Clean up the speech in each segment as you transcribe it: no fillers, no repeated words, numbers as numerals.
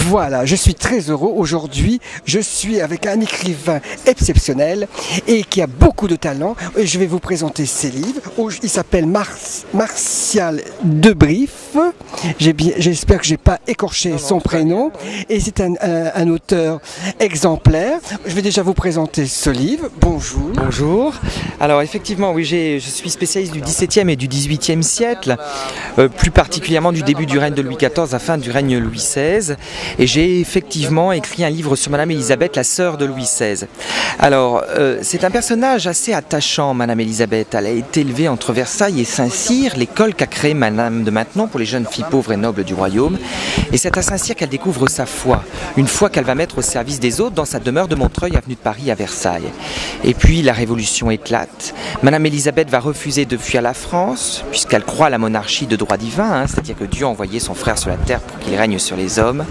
Voilà, je suis très heureux aujourd'hui. Je suis avec un écrivain exceptionnel et qui a beaucoup de talent. Je vais vous présenter ses livres. Il s'appelle Martial Debrief. J'espère que je n'ai pas écorché son prénom. Et c'est un auteur exemplaire. Je vais déjà vous présenter ce livre. Bonjour. Bonjour. Alors effectivement, oui, je suis spécialiste du XVIIe et du XVIIIe siècle, plus particulièrement du début du règne de Louis XIV à la fin du règne de Louis XVI. Et j'ai effectivement écrit un livre sur Madame Élisabeth, la sœur de Louis XVI. Alors, c'est un personnage assez attachant, Madame Élisabeth. Elle a été élevée entre Versailles et Saint-Cyr, l'école qu'a créée Madame de Maintenon pour les jeunes filles pauvres et nobles du royaume. Et c'est à Saint-Cyr qu'elle découvre sa foi, une foi qu'elle va mettre au service des autres dans sa demeure de Montreuil, avenue de Paris à Versailles. Et puis, la Révolution éclate. Madame Élisabeth va refuser de fuir la France, puisqu'elle croit à la monarchie de droit divin, c'est-à-dire que Dieu a envoyé son frère sur la terre pour qu'il règne sur les hommes.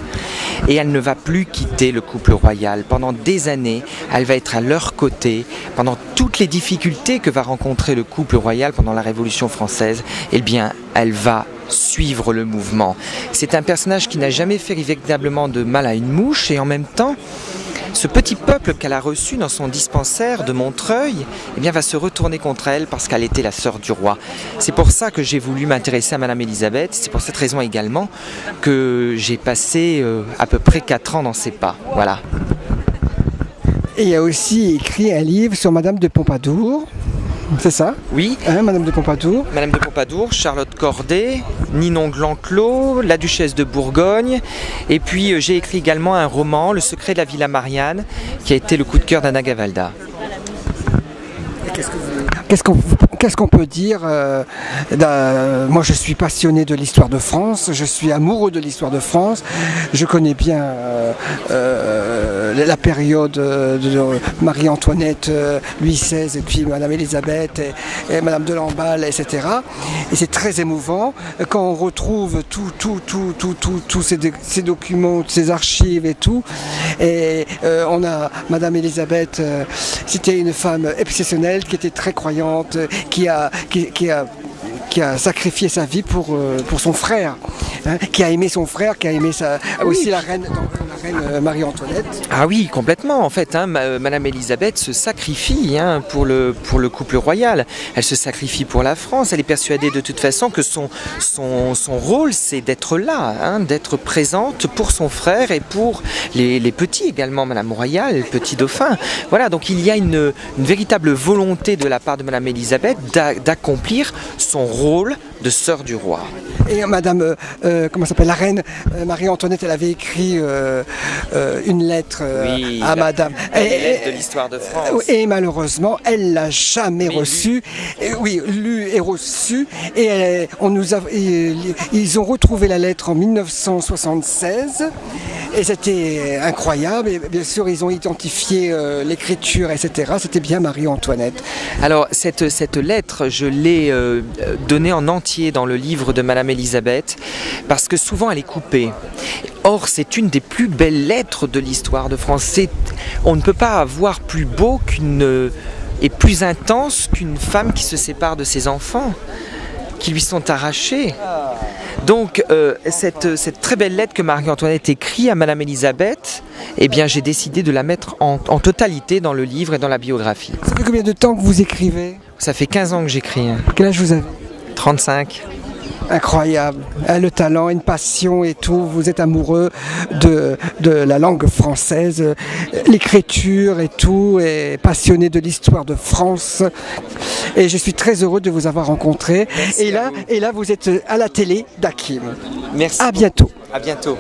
Et elle ne va plus quitter le couple royal. Pendant des années, elle va être à leur côté, pendant toutes les difficultés que va rencontrer le couple royal pendant la Révolution française, eh bien, elle va suivre le mouvement. C'est un personnage qui n'a jamais fait véritablement de mal à une mouche et en même temps, ce petit peuple qu'elle a reçu dans son dispensaire de Montreuil eh bien, va se retourner contre elle parce qu'elle était la sœur du roi. C'est pour ça que j'ai voulu m'intéresser à Madame Élisabeth. C'est pour cette raison également que j'ai passé à peu près 4 ans dans ses pas. Voilà. Et il a aussi écrit un livre sur Madame de Pompadour. C'est ça? Oui. Madame de Pompadour. Madame de Pompadour, Charlotte Corday, Ninon Glancelot, la Duchesse de Bourgogne. Et puis j'ai écrit également un roman, Le secret de la Villa Marianne, qui a été le coup de cœur d'Anna Gavalda. Qu'est-ce qu'on peut dire moi je suis passionné de l'histoire de France, je suis amoureux de l'histoire de France, je connais bien la période de Marie-Antoinette, Louis XVI et puis Madame Élisabeth et Madame de Lamballe, etc. Et c'est très émouvant quand on retrouve tous ces documents, ces archives et tout. Et on a Madame Élisabeth, c'était une femme exceptionnelle qui était très croyante, qui a sacrifié sa vie pour son frère, qui a aimé son frère, qui a aimé aussi la reine Marie-Antoinette. Ah oui, complètement en fait. Madame Élisabeth se sacrifie pour le couple royal. Elle se sacrifie pour la France. Elle est persuadée de toute façon que son rôle c'est d'être là, d'être présente pour son frère et pour les petits également, Madame Royale, le petit dauphin. Voilà, donc il y a une véritable volonté de la part de Madame Élisabeth d'accomplir son rôle de sœur du roi. Et Madame, comment s'appelle, la reine Marie-Antoinette, elle avait écrit une lettre à Madame. Lettre de l'histoire de France. Et malheureusement, elle l'a jamais reçue. Oui, lue et reçue. Et ils ont retrouvé la lettre en 1976. Et c'était incroyable. Et bien sûr, ils ont identifié l'écriture, etc. C'était bien Marie-Antoinette. Alors, cette lettre, je l'ai donnée en entier dans le livre de Madame Élisabeth, parce que souvent elle est coupée. Or, c'est une des plus belles lettres de l'histoire de France. On ne peut pas avoir plus beau et plus intense qu'une femme qui se sépare de ses enfants, qui lui sont arrachés. Donc, cette très belle lettre que Marie-Antoinette écrit à Madame Élisabeth, eh bien, j'ai décidé de la mettre en totalité dans le livre et dans la biographie. Ça fait combien de temps que vous écrivez? Ça fait 15 ans que j'écris. Quel âge vous avez? 35. Incroyable, le talent, une passion et tout, vous êtes amoureux de la langue française, l'écriture et tout, et passionné de l'histoire de France. Et je suis très heureux de vous avoir rencontré. Et là, vous êtes à la télé d'Hakim. Merci. À bientôt. À bientôt.